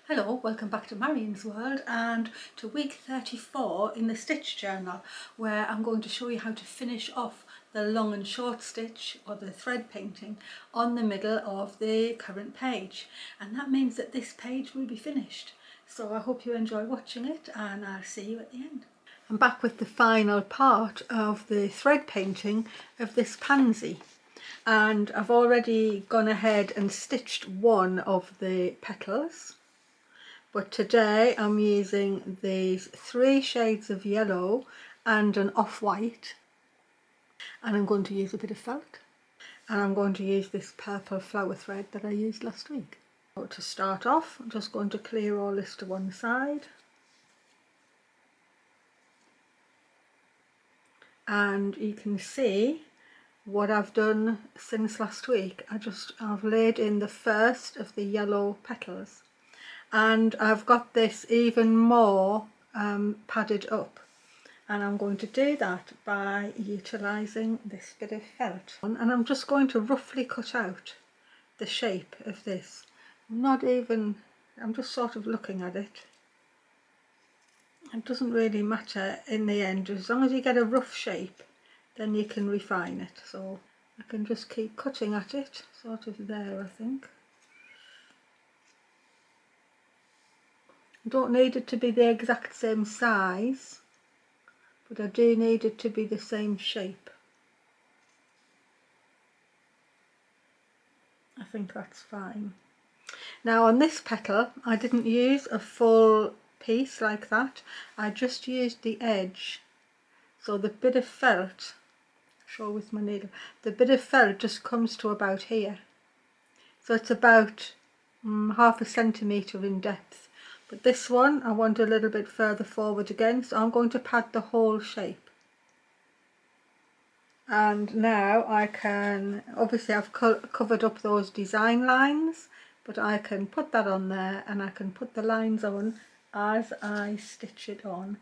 Hello, welcome back to Marion's World and to week 34 in the stitch journal, where I'm going to show you how to finish off the long and short stitch or the thread painting on the middle of the current page, and that means that this page will be finished. So I hope you enjoy watching it and I'll see you at the end. I'm back with the final part of the thread painting of this pansy, and I've already gone ahead and stitched one of the petals. But today I'm using these 3 shades of yellow and an off-white, and I'm going to use a bit of felt, and I'm going to use this purple flower thread that I used last week. So to start off, I'm just going to clear all this to one side, and you can see what I've done since last week. I've laid in the first of the yellow petals, and I've got this even more padded up, and I'm going to do that by utilising this bit of felt, and I'm just going to roughly cut out the shape of this. I'm just sort of looking at it. It doesn't really matter in the end, as long as you get a rough shape then you can refine it. So I can just keep cutting at it, sort of there, I think. I don't need it to be the exact same size, but I do need it to be the same shape. I think that's fine. Now on this petal I didn't use a full piece like that, I just used the edge. So the bit of felt, show with my needle, the bit of felt just comes to about here. So it's about half a centimetre in depth. But this one I want a little bit further forward again, so I'm going to pad the whole shape. And now I can, obviously I've covered up those design lines, but I can put that on there and I can put the lines on as I stitch it on.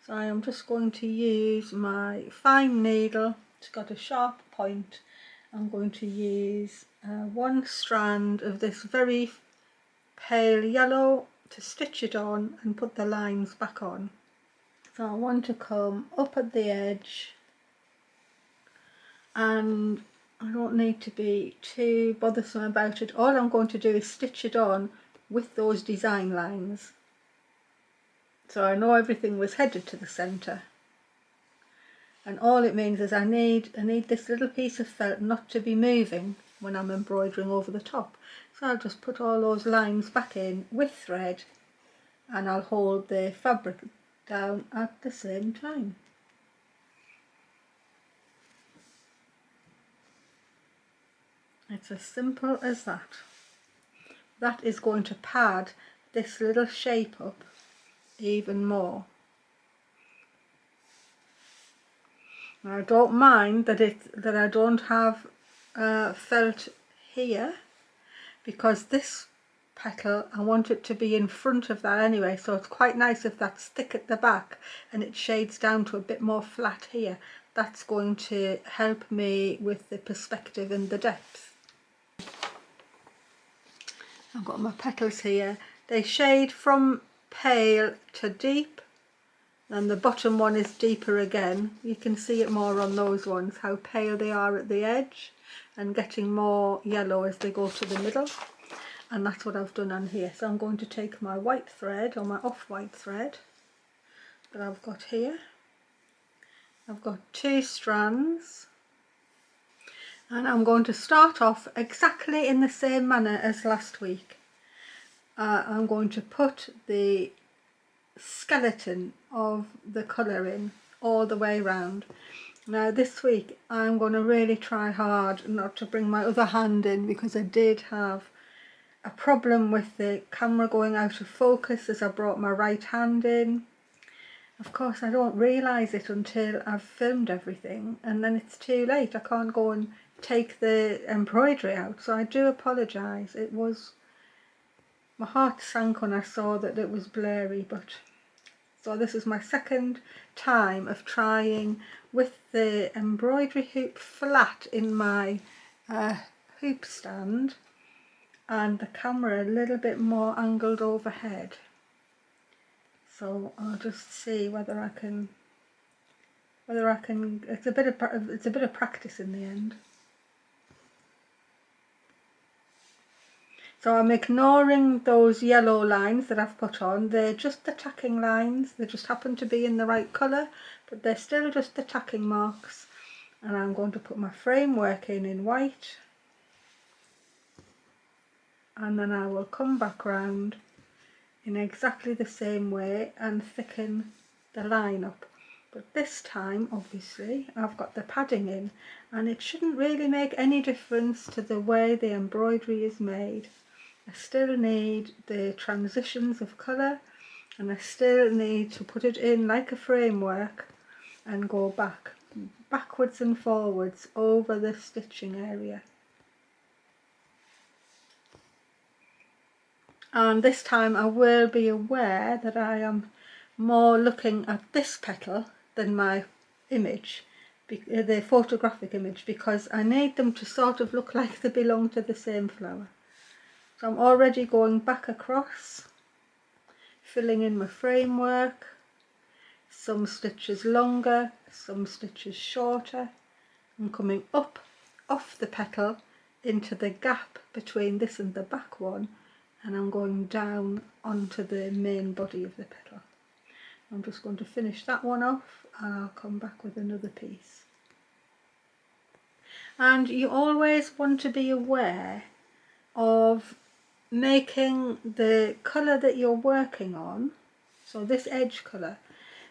So I am just going to use my fine needle, it's got a sharp point. I'm going to use one strand of this very pale yellow to stitch it on and put the lines back on. So I want to come up at the edge, and I don't need to be too bothersome about it. All I'm going to do is stitch it on with those design lines. So I know everything was headed to the centre. And all it means is I need this little piece of felt not to be moving when I'm embroidering over the top. So I'll just put all those lines back in with thread, and I'll hold the fabric down at the same time. It's as simple as that. That is going to pad this little shape up even more. Now, I don't mind that I don't have felt here, because this petal I want it to be in front of that anyway, so it's quite nice if that's thick at the back and it shades down to a bit more flat here. That's going to help me with the perspective and the depth. I've got my petals here, they shade from pale to deep, and the bottom one is deeper again. You can see it more on those ones, how pale they are at the edge and getting more yellow as they go to the middle. And that's what I've done on here. So I'm going to take my white thread, or my off-white thread that I've got here. I've got 2 strands, and I'm going to start off exactly in the same manner as last week. I'm going to put the skeleton of the colour in all the way around. Now this week I'm going to really try hard not to bring my other hand in, because I did have a problem with the camera going out of focus as I brought my right hand in. Of course I don't realise it until I've filmed everything, and then it's too late. I can't go and take the embroidery out, so I do apologise. My heart sank when I saw that it was blurry, but so this is my second time of trying with the embroidery hoop flat in my hoop stand. and the camera a little bit more angled overhead. So I'll just see whether I can, it's a bit of practice in the end. So I'm ignoring those yellow lines that I've put on. They're just the tacking lines. They just happen to be in the right colour, but they're still just the tacking marks. And I'm going to put my framework in white. And then I will come back round in exactly the same way and thicken the line up. But this time, obviously, I've got the padding in, and it shouldn't really make any difference to the way the embroidery is made. I still need the transitions of colour, and I still need to put it in like a framework and go backwards and forwards over the stitching area. And this time I will be aware that I am more looking at this petal than my image, the photographic image, because I need them to sort of look like they belong to the same flower. So I'm already going back across, filling in my framework, some stitches longer, some stitches shorter. I'm coming up off the petal into the gap between this and the back one, and I'm going down onto the main body of the petal. I'm just going to finish that one off, and I'll come back with another piece. And you always want to be aware of making the colour that you're working on, so this edge colour,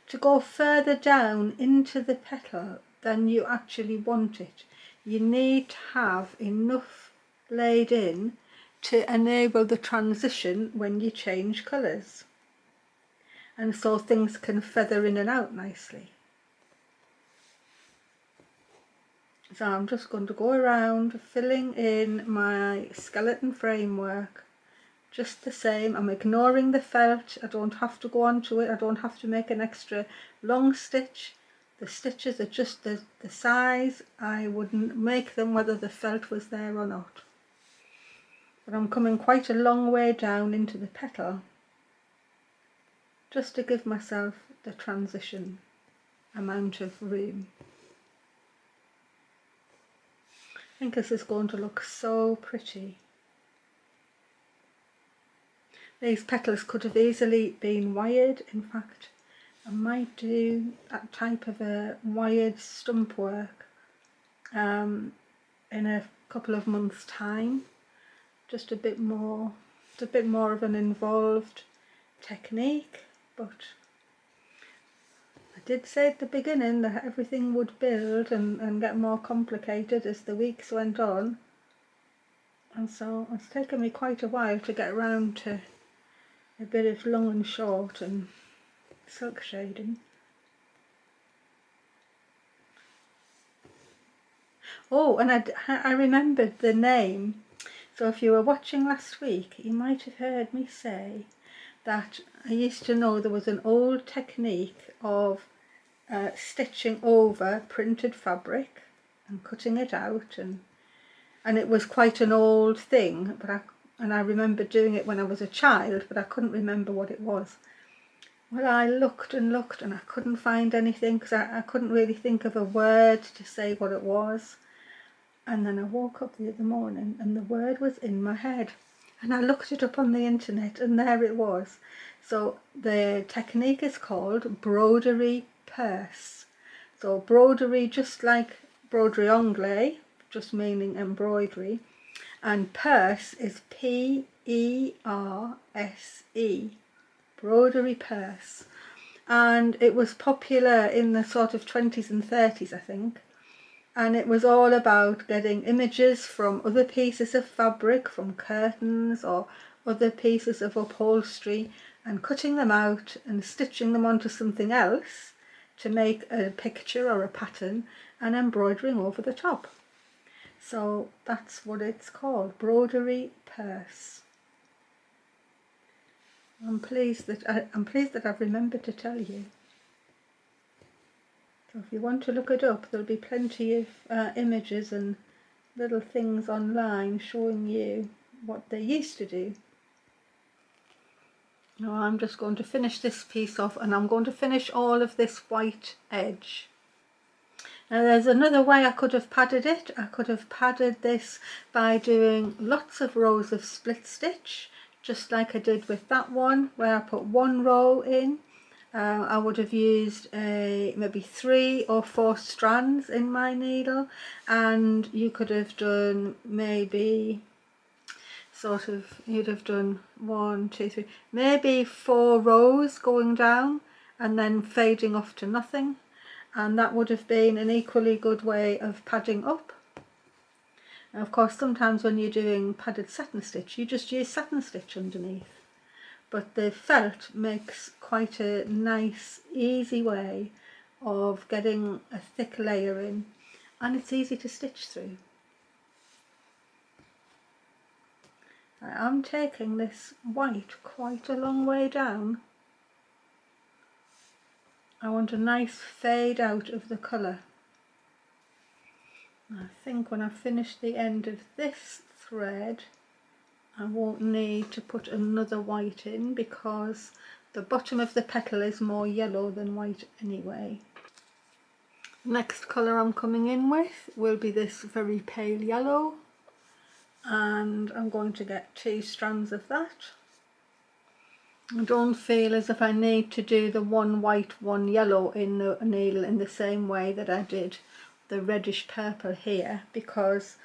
to go further down into the petal than you actually want it. You need to have enough laid in to enable the transition when you change colours, and so things can feather in and out nicely. So I'm just going to go around filling in my skeleton framework just the same. I'm ignoring the felt. I don't have to go onto it. I don't have to make an extra long stitch. The stitches are just the size I wouldn't make them whether the felt was there or not. But I'm coming quite a long way down into the petal just to give myself the transition amount of room. I think this is going to look so pretty. These petals could have easily been wired. In fact, I might do that type of a wired stump work in a couple of months' time. Just a bit more of an involved technique, but I did say at the beginning that everything would build and get more complicated as the weeks went on, and so it's taken me quite a while to get around to a bit of long and short and silk shading. Oh, and I remembered the name. So if you were watching last week, you might have heard me say that I used to know there was an old technique of stitching over printed fabric and cutting it out, and it was quite an old thing, but I remember doing it when I was a child, but I couldn't remember what it was. Well, I looked and looked and I couldn't find anything, because I couldn't really think of a word to say what it was. And then I woke up the other morning and the word was in my head, and I looked it up on the internet and there it was. So the technique is called broderie perce. So broderie, just like broderie anglais, just meaning embroidery, and perce is P-E-R-S-E, broderie perce. And it was popular in the sort of 20s and 30s, I think. And it was all about getting images from other pieces of fabric, from curtains or other pieces of upholstery, and cutting them out and stitching them onto something else to make a picture or a pattern, and embroidering over the top. So that's what it's called, broderie perce. I'm pleased that I've remembered to tell you. So if you want to look it up, there'll be plenty of images and little things online showing you what they used to do. Now I'm just going to finish this piece off, and I'm going to finish all of this white edge. Now there's another way I could have padded it. I could have padded this by doing lots of rows of split stitch, just like I did with that one where I put one row in. I would have used maybe 3 or 4 strands in my needle, and you could have done maybe sort of, you'd have done 1, 2, 3, maybe 4 rows going down and then fading off to nothing. And that would have been an equally good way of padding up. And of course sometimes when you're doing padded satin stitch you just use satin stitch underneath, but the felt makes quite a nice easy way of getting a thick layer in, and it's easy to stitch through. I'm taking this white quite a long way down. I want a nice fade out of the colour. I think when I finish the end of this thread I won't need to put another white in, because the bottom of the petal is more yellow than white anyway. Next colour I'm coming in with will be this very pale yellow, and I'm going to get 2 strands of that. I don't feel as if I need to do the one white, one yellow in the needle in the same way that I did the reddish purple here, because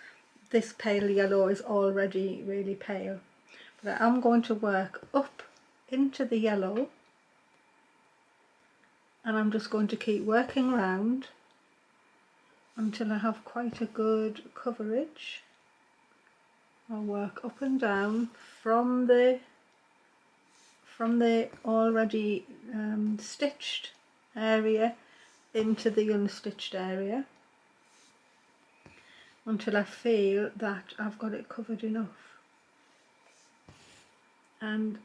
this pale yellow is already really pale. But I'm going to work up into the yellow, and I'm just going to keep working around until I have quite a good coverage. I'll work up and down from the already stitched area into the unstitched area until I feel that I've got it covered enough. And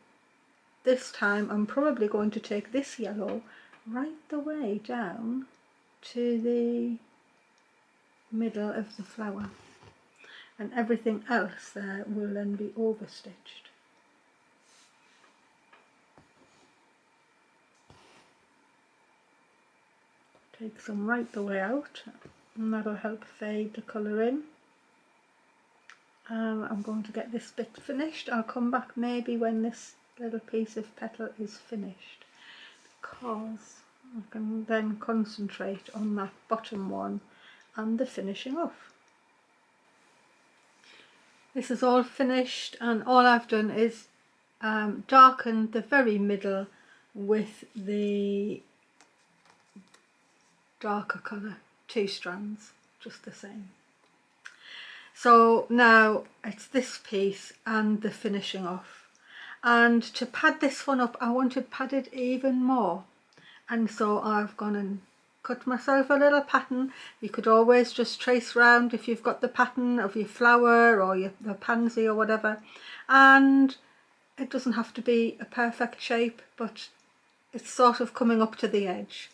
this time I'm probably going to take this yellow right the way down to the middle of the flower, and everything else there will then be overstitched. Take some right the way out, and that'll help fade the colour in. I'm going to get this bit finished. I'll come back maybe when this little piece of petal is finished, because I can then concentrate on that bottom one and the finishing off. This is all finished, and all I've done is darken the very middle with the darker colour, 2 strands, just the same. So now it's this piece and the finishing off, and to pad this one up I wanted padded even more, and so I've gone and cut myself a little pattern. You could always just trace round if you've got the pattern of your flower or the pansy or whatever, and it doesn't have to be a perfect shape, but it's sort of coming up to the edge.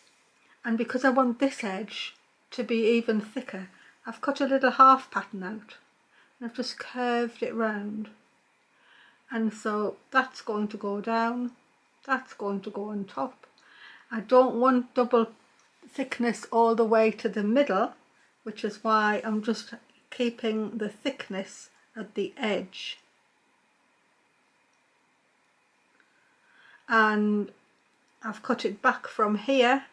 And because I want this edge to be even thicker, I've cut a little half pattern out and I've just curved it round. And so that's going to go down, that's going to go on top. I don't want double thickness all the way to the middle, which is why I'm just keeping the thickness at the edge. And I've cut it back from here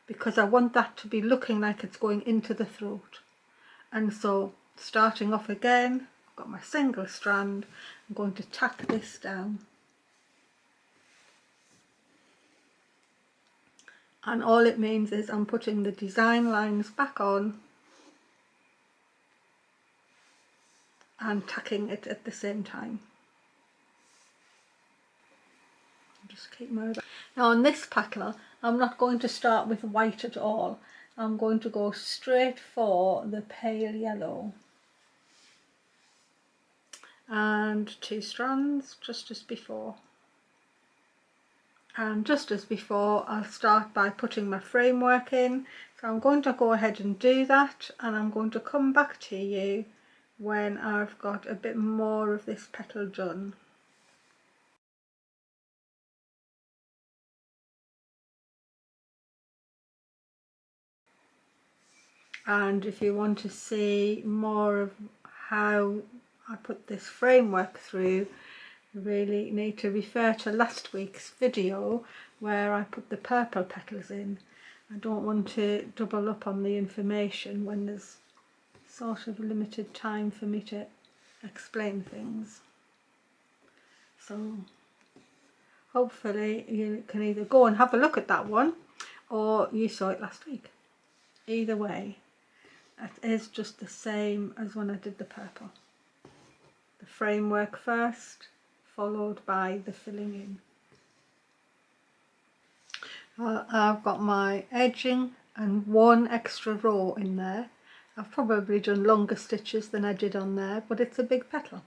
because I want that to be looking like it's going into the throat. And so starting off again, I've got my single strand, I'm going to tack this down. And all it means is I'm putting the design lines back on and tacking it at the same time. Just keep my... Now on this petal I'm not going to start with white at all. I'm going to go straight for the pale yellow. And 2 strands, just as before. And just as before, I'll start by putting my framework in. So I'm going to go ahead and do that, and I'm going to come back to you when I've got a bit more of this petal done. And if you want to see more of how I put this framework through, you really need to refer to last week's video where I put the purple petals in. I don't want to double up on the information when there's sort of limited time for me to explain things. So hopefully you can either go and have a look at that one or you saw it last week. Either way, it is just the same as when I did the purple. The framework first, followed by the filling in. I've got my edging and one extra row in there. I've probably done longer stitches than I did on there, but it's a big petal.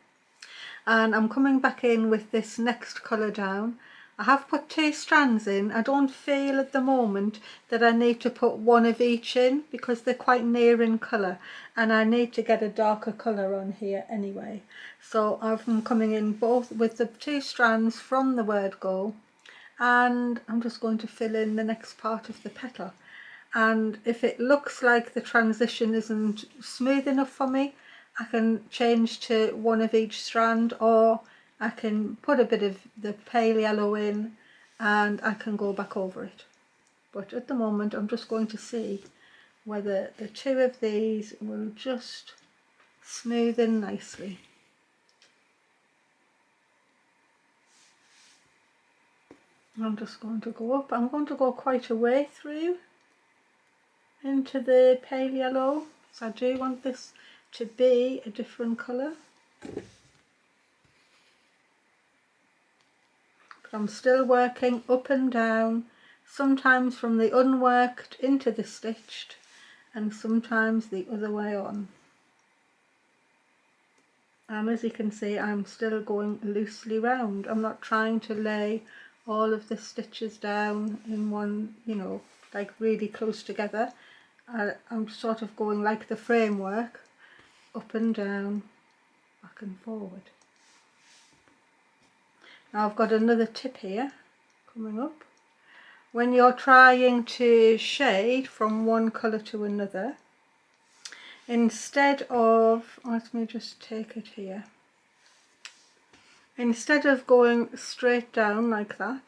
And I'm coming back in with this next colour down. I have put 2 strands in. I don't feel at the moment that I need to put one of each in because they're quite near in colour and I need to get a darker colour on here anyway. So I'm coming in both with the 2 strands from the word go, and I'm just going to fill in the next part of the petal. And if it looks like the transition isn't smooth enough for me, I can change to one of each strand, or I can put a bit of the pale yellow in and I can go back over it. But at the moment I'm just going to see whether the 2 of these will just smooth in nicely. I'm just going to go up. I'm going to go quite a way through into the pale yellow, so I do want this to be a different colour. But I'm still working up and down, sometimes from the unworked into the stitched and sometimes the other way on. And as you can see, I'm still going loosely round. I'm not trying to lay all of the stitches down in one, you know, like really close together. I'm sort of going like the framework, up and down, back and forward. Now I've got another tip here coming up. When you're trying to shade from one colour to another, instead of, let me just take it here, instead of going straight down like that,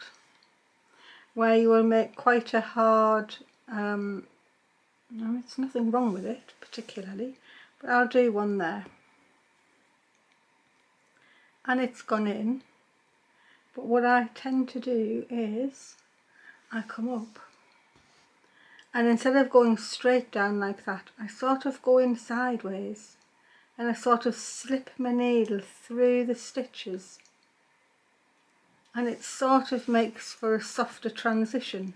where you will make quite a hard, no, it's nothing wrong with it particularly, but I'll do one there. And it's gone in, but what I tend to do is I come up and instead of going straight down like that, I sort of go in sideways and I sort of slip my needle through the stitches, and it sort of makes for a softer transition.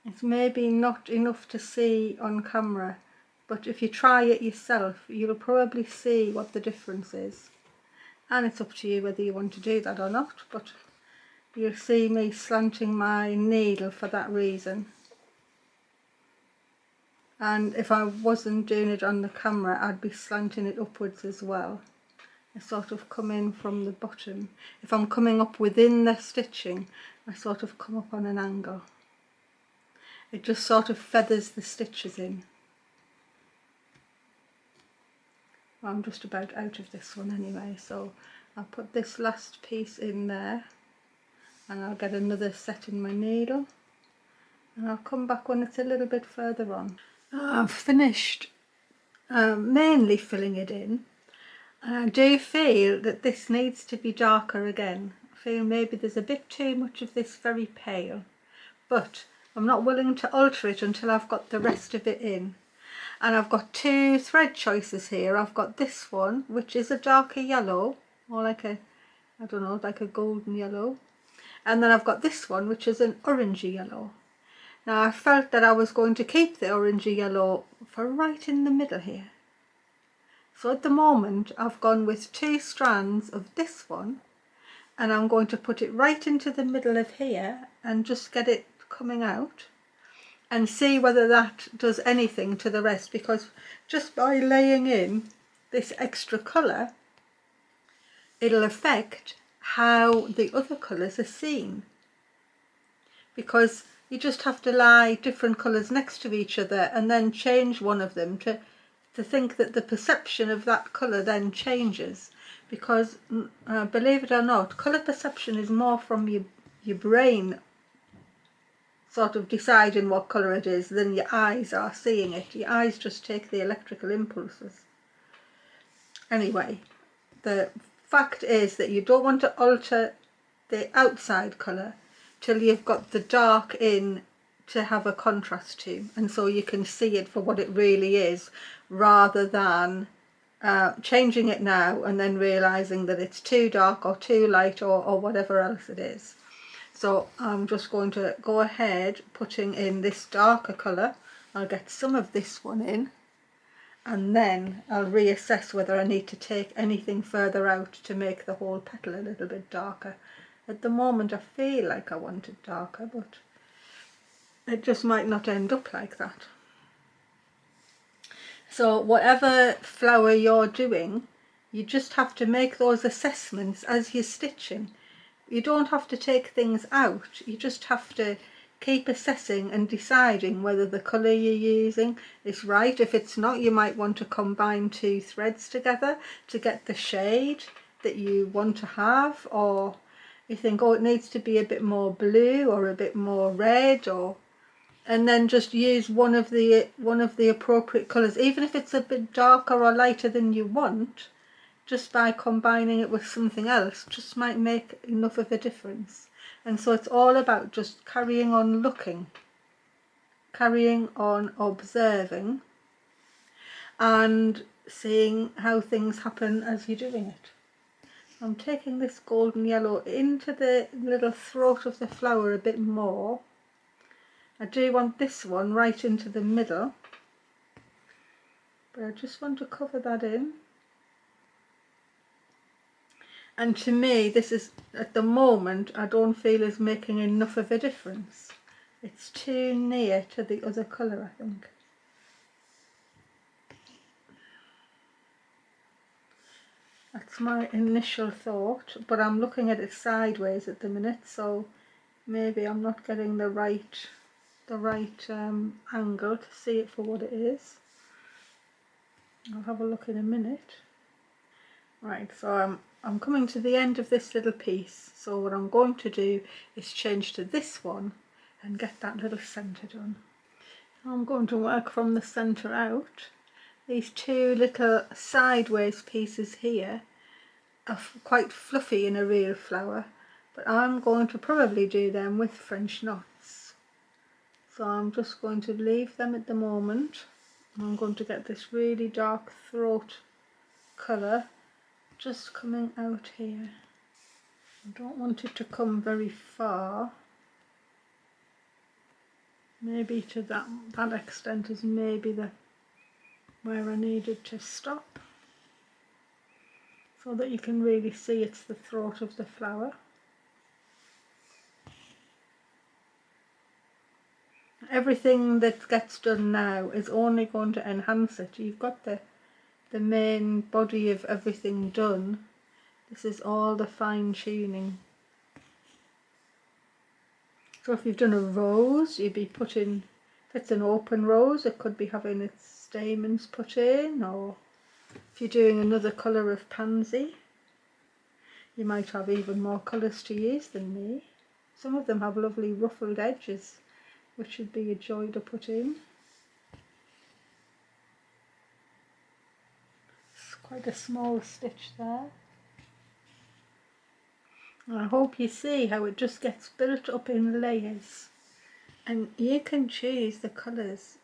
It's maybe not enough to see on camera, but if you try it yourself, you'll probably see what the difference is. And it's up to you whether you want to do that or not, but you'll see me slanting my needle for that reason. And if I wasn't doing it on the camera, I'd be slanting it upwards as well. I sort of come in from the bottom. If I'm coming up within the stitching, I sort of come up on an angle. It just sort of feathers the stitches in. I'm just about out of this one anyway, so I'll put this last piece in there and I'll get another set in my needle and I'll come back when it's a little bit further on. I've finished mainly filling it in, and I do feel that this needs to be darker again. I feel maybe there's a bit too much of this very pale, but I'm not willing to alter it until I've got the rest of it in. And I've got 2 thread choices here. I've got this one, which is a darker yellow, or like a, I don't know, like a golden yellow. And then I've got this one, which is an orangey yellow. Now I felt that I was going to keep the orangey yellow for right in the middle here. So at the moment I've gone with 2 strands of this one, and I'm going to put it right into the middle of here and just get it coming out. and see whether that does anything to the rest, because just by laying in this extra colour, it'll affect how the other colours are seen, because you just have to lie different colours next to each other and then change one of them to think that the perception of that colour then changes, because believe it or not, colour perception is more from your brain sort of deciding what colour it is than your eyes are seeing it. Your eyes just take the electrical impulses. Anyway, the fact is that you don't want to alter the outside colour till you've got the dark in to have a contrast to, and so you can see it for what it really is, rather than changing it now and then realising that it's too dark or too light or whatever else it is. So I'm just going to go ahead putting in this darker colour. I'll get some of this one in, and then I'll reassess whether I need to take anything further out to make the whole petal a little bit darker. At the moment I feel like I want it darker, but it just might not end up like that. So whatever flower you're doing, you just have to make those assessments as you're stitching. You don't have to take things out, you just have to keep assessing and deciding whether the colour you're using is right. If it's not, you might want to combine two threads together to get the shade that you want to have, or you think, oh, it needs to be a bit more blue or a bit more red, and then just use one of the appropriate colours, even if it's a bit darker or lighter than you want. Just by combining it with something else just might make enough of a difference. And so it's all about just carrying on looking, carrying on observing, and seeing how things happen as you're doing it. I'm taking this golden yellow into the little throat of the flower a bit more. I do want this one right into the middle, but I just want to cover that in. And to me, this is, at the moment, I don't feel is making enough of a difference. It's too near to the other colour, I think. That's my initial thought, but I'm looking at it sideways at the minute, so maybe I'm not getting the right angle to see it for what it is. I'll have a look in a minute. Right, so I'm coming to the end of this little piece, so what I'm going to do is change to this one and get that little centre done. I'm going to work from the centre out. These two little sideways pieces here are quite fluffy in a real flower, but I'm going to probably do them with French knots. So I'm just going to leave them at the moment. I'm going to get this really dark throat colour just coming out here. I don't want it to come very far. Maybe to that extent is maybe where I needed to stop, so that you can really see it's the throat of the flower. Everything that gets done now is only going to enhance it. You've got the main body of everything done. This is all the fine tuning. So if you've done a rose, you'd be putting, if it's an open rose, it could be having its stamens put in, or if you're doing another colour of pansy, you might have even more colours to use than me. Some of them have lovely ruffled edges, which would be a joy to put in. It's quite a small stitch there. I hope you see how it just gets built up in layers, and you can choose the colours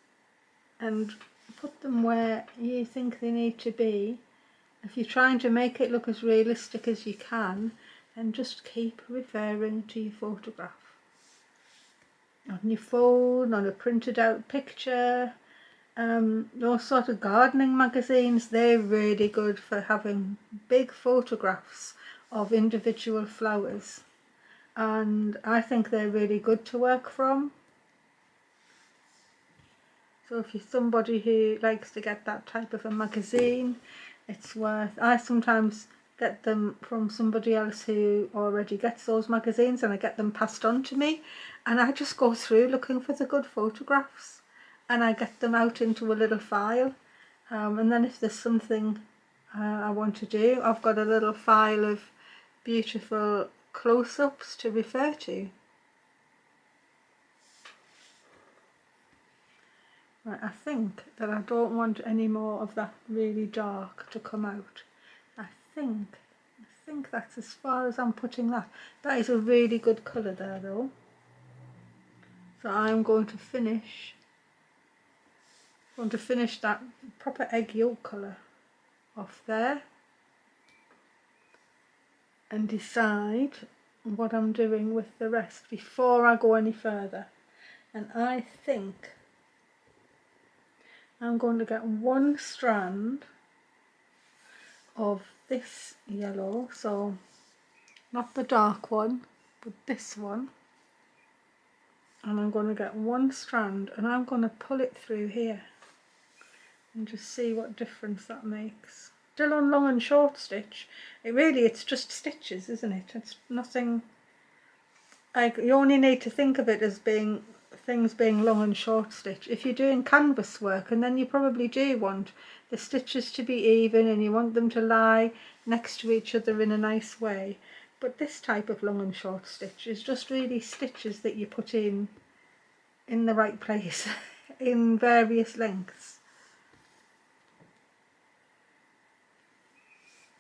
and put them where you think they need to be. If you're trying to make it look as realistic as you can, then just keep referring to your photograph. On your phone, on a printed out picture, those sort of gardening magazines, they're really good for having big photographs of individual flowers, and I think they're really good to work from. So if you're somebody who likes to get that type of a magazine, it's worth, I sometimes get them from somebody else who already gets those magazines, and I get them passed on to me, and I just go through looking for the good photographs, and I get them out into a little file, and then if there's something I want to do, I've got a little file of beautiful close-ups to refer to. Right, I think that I don't want any more of that really dark to come out. I think that's as far as I'm putting that. That is a really good colour there though. So I'm going to finish that proper egg yolk colour off there and decide what I'm doing with the rest before I go any further. And I think I'm going to get one strand of this yellow, so not the dark one, but this one, and I'm going to get one strand and I'm going to pull it through here and just see what difference that makes. Still on long and short stitch, it's just stitches, isn't it? It's nothing, like, you only need to think of it as being things being long and short stitch if you're doing canvas work, and then you probably do want the stitches to be even and you want them to lie next to each other in a nice way. But this type of long and short stitch is just really stitches that you put in the right place in various lengths.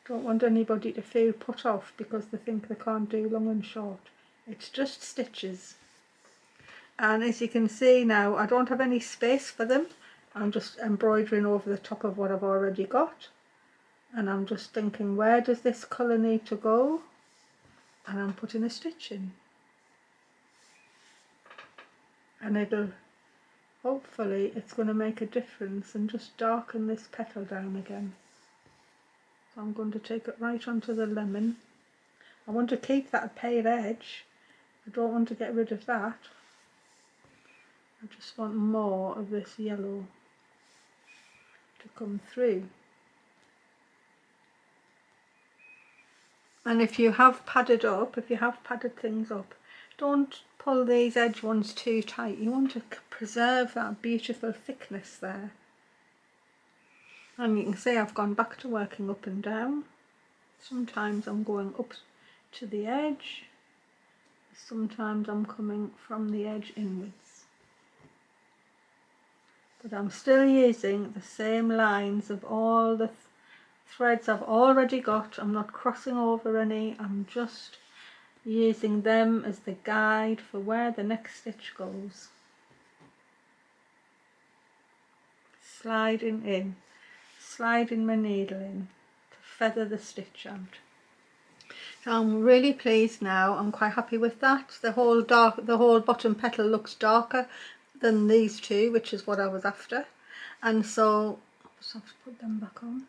Don't want anybody to feel put off because they think they can't do long and short. It's just stitches. And as you can see now, I don't have any space for them. I'm just embroidering over the top of what I've already got. And I'm just thinking, where does this colour need to go? And I'm putting a stitch in. And hopefully it's going to make a difference and just darken this petal down again. So I'm going to take it right onto the lemon. I want to keep that pale edge. I don't want to get rid of that. I just want more of this yellow to come through. And if you have padded things up, don't pull these edge ones too tight. You want to preserve that beautiful thickness there. And you can see I've gone back to working up and down. Sometimes I'm going up to the edge, sometimes I'm coming from the edge inwards. But I'm still using the same lines of all the threads I've already got. I'm not crossing over any, I'm just using them as the guide for where the next stitch goes. Sliding my needle in to feather the stitch out. So I'm really pleased now. I'm quite happy with that. The whole bottom petal looks darker than these two, which is what I was after. And so I just have to put them back on.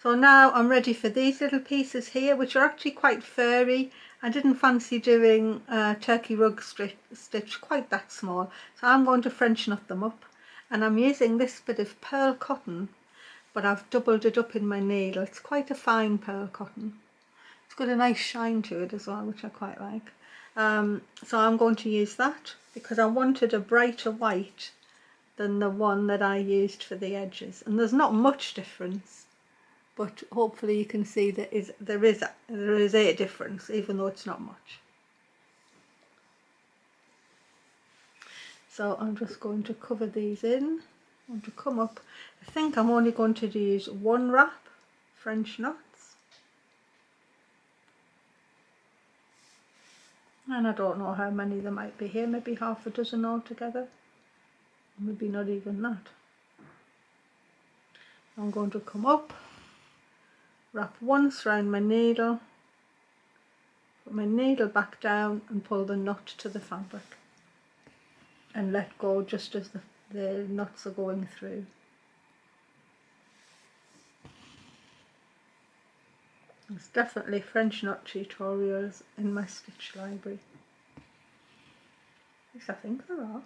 So now I'm ready for these little pieces here, which are actually quite furry. I didn't fancy doing turkey rug stitch quite that small, so I'm going to French knot them up. And I'm using this bit of pearl cotton, but I've doubled it up in my needle. It's quite a fine pearl cotton. It's got a nice shine to it as well, which I quite like. So I'm going to use that because I wanted a brighter white than the one that I used for the edges. And there's not much difference, but hopefully you can see that there is a difference, even though it's not much. So I'm just going to cover these in. I'm going to come up. I think I'm only going to use one wrap French knots. And I don't know how many there might be here, maybe half a dozen altogether. Maybe not even that. I'm going to come up, wrap once round my needle, put my needle back down and pull the knot to the fabric. And let go just as the knots are going through. There's definitely French knot tutorials in my stitch library. At least I think there are.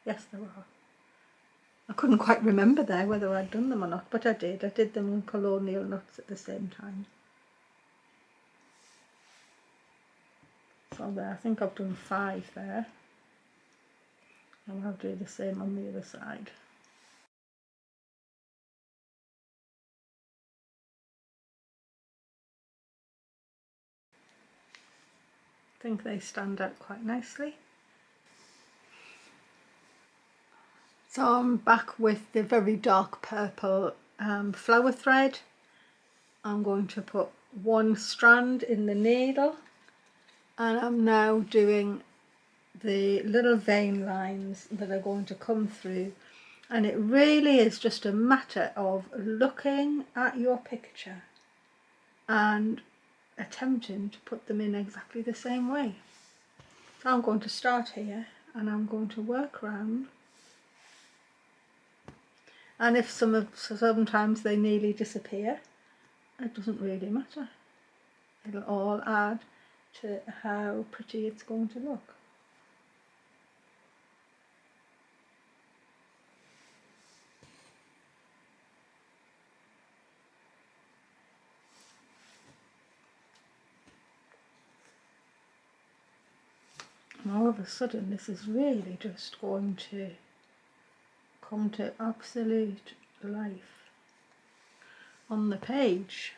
Yes, there are. I couldn't quite remember there whether I'd done them or not, but I did. I did them in colonial nuts at the same time. So there, I think I've done 5 there. And I'll do the same on the other side. I think they stand out quite nicely. So I'm back with the very dark purple flower thread. I'm going to put 1 strand in the needle, and I'm now doing the little vein lines that are going to come through, and it really is just a matter of looking at your picture and attempting to put them in exactly the same way. So I'm going to start here and I'm going to work around, and if sometimes they nearly disappear, it doesn't really matter. It'll all add to how pretty it's going to look. And all of a sudden this is really just going to come to absolute life on the page.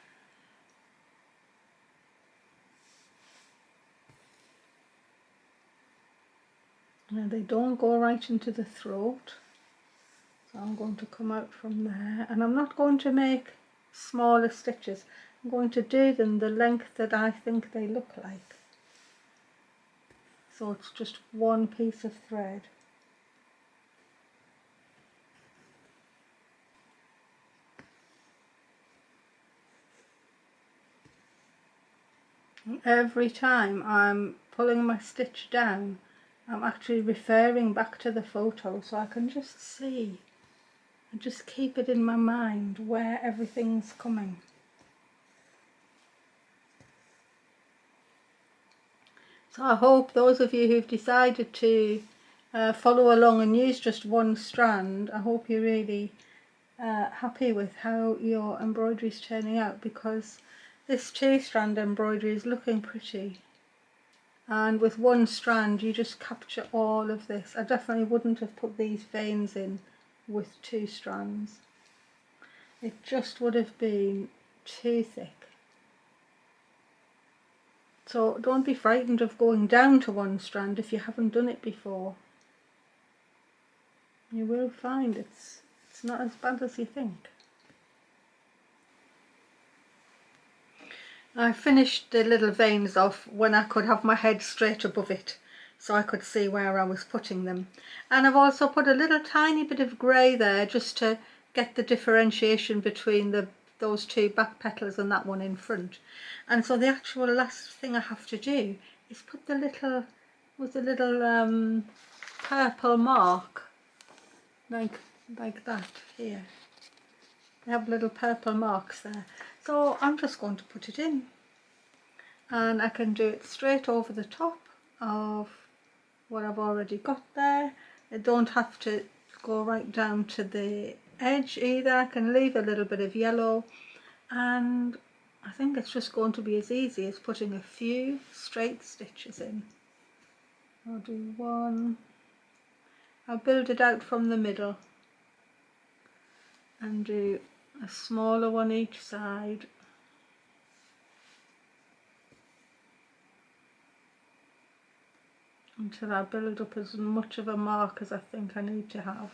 Now they don't go right into the throat, so I'm going to come out from there, and I'm not going to make smaller stitches. I'm going to do them the length that I think they look like. So it's just 1 piece of thread. And every time I'm pulling my stitch down, I'm actually referring back to the photo so I can just see and just keep it in my mind where everything's coming. So I hope those of you who've decided to follow along and use just 1 strand, I hope you're really happy with how your embroidery is turning out, because this 2-strand embroidery is looking pretty, and with 1 strand you just capture all of this. I definitely wouldn't have put these veins in with 2 strands. It just would have been too thick. So don't be frightened of going down to 1 strand if you haven't done it before. You will find it's not as bad as you think. I finished the little veins off when I could have my head straight above it, so I could see where I was putting them. And I've also put a little tiny bit of grey there just to get the differentiation between those 2 back petals and that one in front. And so the actual last thing I have to do is put the little purple mark like that here. They have little purple marks there. So I'm just going to put it in, and I can do it straight over the top of what I've already got there. I don't have to go right down to the edge either. I can leave a little bit of yellow, and I think it's just going to be as easy as putting a few straight stitches in. I'll do 1. I'll build it out from the middle and do a smaller one each side. Until I build up as much of a mark as I think I need to have.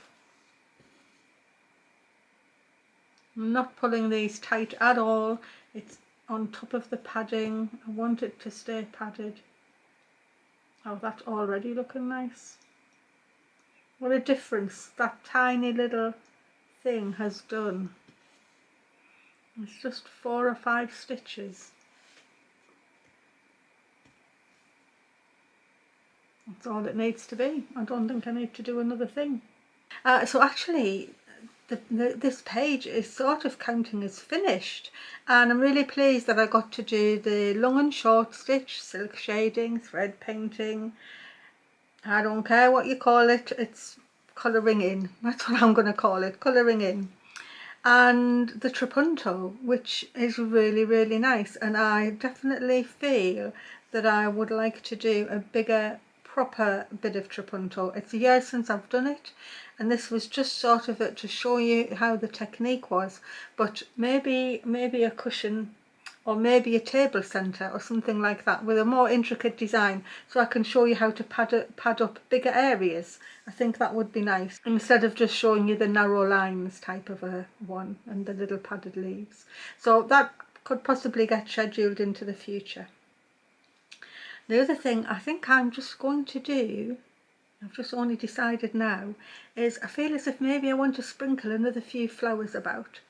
I'm not pulling these tight at all. It's on top of the padding. I want it to stay padded. Oh, that's already looking nice. What a difference that tiny little thing has done. It's just 4 or 5 stitches. That's all it needs to be. I don't think I need to do another thing. So actually this page is sort of counting as finished, and I'm really pleased that I got to do the long and short stitch, silk shading, thread painting. I don't care what you call it, it's colouring in. That's what I'm going to call it, colouring in. And the trapunto, which is really, really nice. And I definitely feel that I would like to do a bigger, proper bit of trapunto. It's years since I've done it, and this was just sort of it to show you how the technique was. But maybe a cushion, or maybe a table centre or something like that with a more intricate design, so I can show you how to pad up bigger areas. I think that would be nice, instead of just showing you the narrow lines type of a one and the little padded leaves. So that could possibly get scheduled into the future. The other thing I think I'm just going to do, I've just only decided now, is I feel as if maybe I want to sprinkle another few flowers about.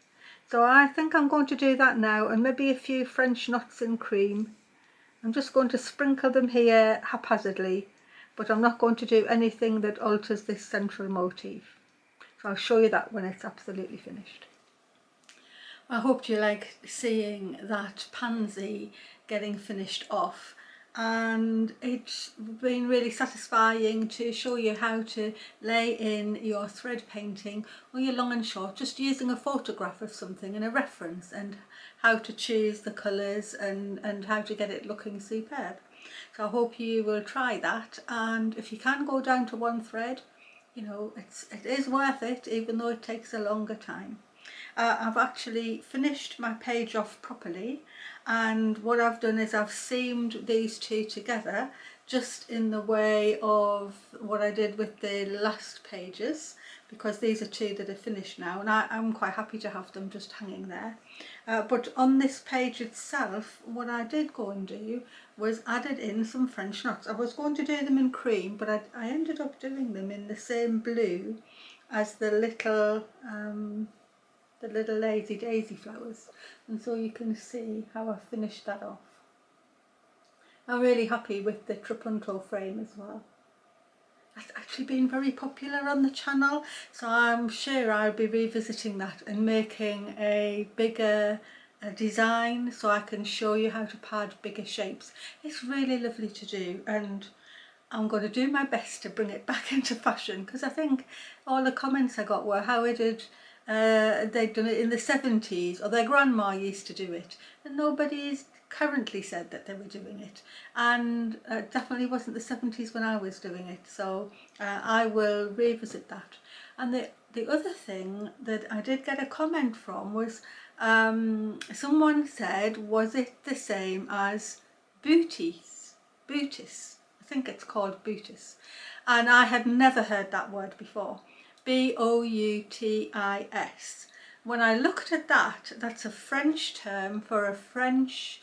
So I think I'm going to do that now, and maybe a few French knots in cream. I'm just going to sprinkle them here haphazardly, but I'm not going to do anything that alters this central motif. So I'll show you that when it's absolutely finished. I hope you like seeing that pansy getting finished off, and it's been really satisfying to show you how to lay in your thread painting or your long and short, just using a photograph of something and a reference, and how to choose the colours and how to get it looking superb. So I hope you will try that, and if you can go down to one thread, you know, it is worth it, even though it takes a longer time. I've actually finished my page off properly, and what I've done is I've seamed these two together, just in the way of what I did with the last pages, because these are two that are finished now, and I'm quite happy to have them just hanging there. But on this page itself, what I did go and do was added in some French knots. I was going to do them in cream, but I ended up doing them in the same blue as the little lazy daisy flowers, and so you can see how I finished that off. I'm really happy with the trapunto frame as well. That's actually been very popular on the channel, so I'm sure I'll be revisiting that and making a bigger design so I can show you how to pad bigger shapes. It's really lovely to do, and I'm going to do my best to bring it back into fashion, because I think all the comments I got were how they'd done it in the 70s, or their grandma used to do it, and nobody's currently said that they were doing it, and definitely wasn't the 70s when I was doing it. So I will revisit that. And the other thing that I did get a comment from was someone said, was it the same as booties? Bootis, I think it's called bootis, and I had never heard that word before. B-O-U-T-I-S. When I looked at that, that's a French term for a French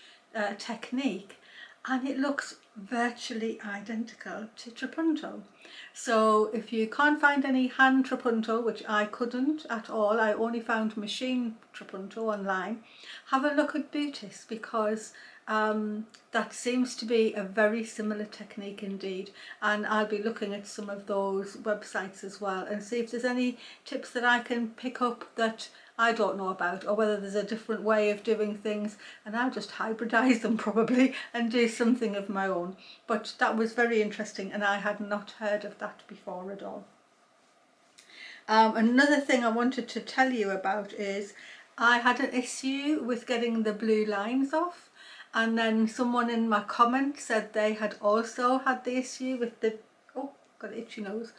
technique, and it looks virtually identical to trapunto. So if you can't find any hand trapunto, which I couldn't at all, I only found machine trapunto online, have a look at bootis, because that seems to be a very similar technique indeed, and I'll be looking at some of those websites as well and see if there's any tips that I can pick up that I don't know about, or whether there's a different way of doing things, and I'll just hybridize them probably and do something of my own. But that was very interesting, and I had not heard of that before at all. Another thing I wanted to tell you about is I had an issue with getting the blue lines off, and then someone in my comment said they had also had the issue with the, oh, got an itchy nose,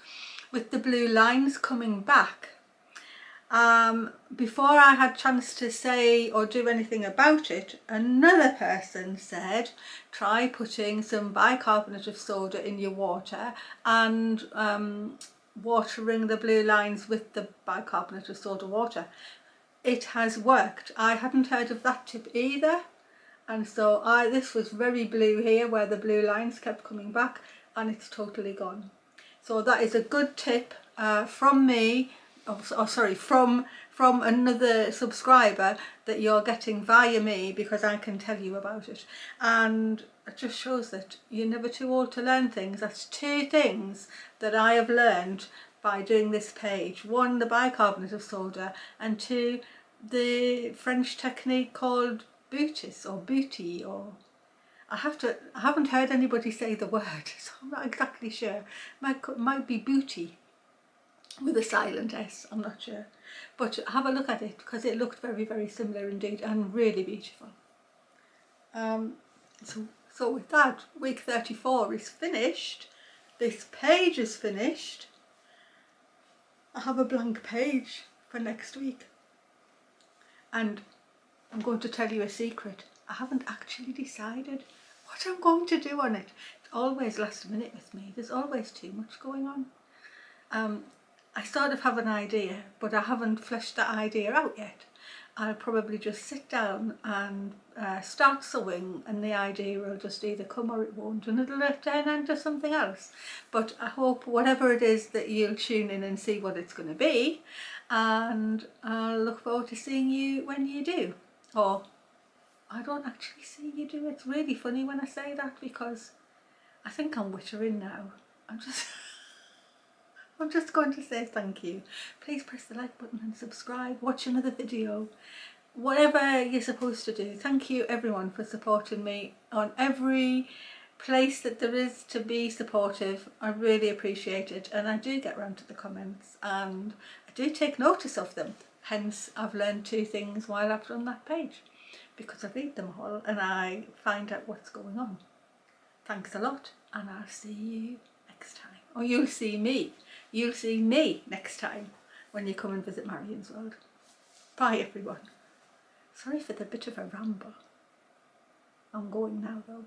with the blue lines coming back. Before I had chance to say or do anything about it, another person said try putting some bicarbonate of soda in your water and watering the blue lines with the bicarbonate of soda water. It has worked. I hadn't heard of that tip either, and so this was very blue here where the blue lines kept coming back, and it's totally gone. So that is a good tip from me, from another subscriber that you're getting via me, because I can tell you about it. And it just shows that you're never too old to learn things. That's two things that I have learned by doing this page. One, the bicarbonate of soda, and two, the French technique called bootis or booty, or I haven't heard anybody say the word, so I'm not exactly sure. Might be booty. with a silent S, I'm not sure. But have a look at it because it looked very, very similar indeed and really beautiful. So with that, week 34 is finished. This page is finished. I have a blank page for next week. And I'm going to tell you a secret. I haven't actually decided what I'm going to do on it. It's always last minute with me. There's always too much going on. I sort of have an idea, but I haven't fleshed that idea out yet. I'll probably just sit down and start sewing, and the idea will just either come or it won't, and it'll turn into something else. But I hope whatever it is that you'll tune in and see what it's going to be, and I'll look forward to seeing you when you do. Or I don't actually see you do. It's really funny when I say that because I think I'm wittering now. I'm just going to say thank you. Please press the like button and subscribe. Watch another video. Whatever you're supposed to do. Thank you everyone for supporting me on every place that there is to be supportive. I really appreciate it, and I do get round to the comments and I do take notice of them. Hence I've learned 2 things while I've done that page, because I read them all and I find out what's going on. Thanks a lot, and I'll see you next time. Or you'll see me. You'll see me next time when you come and visit Marion's world. Bye everyone. Sorry for the bit of a ramble. I'm going now though.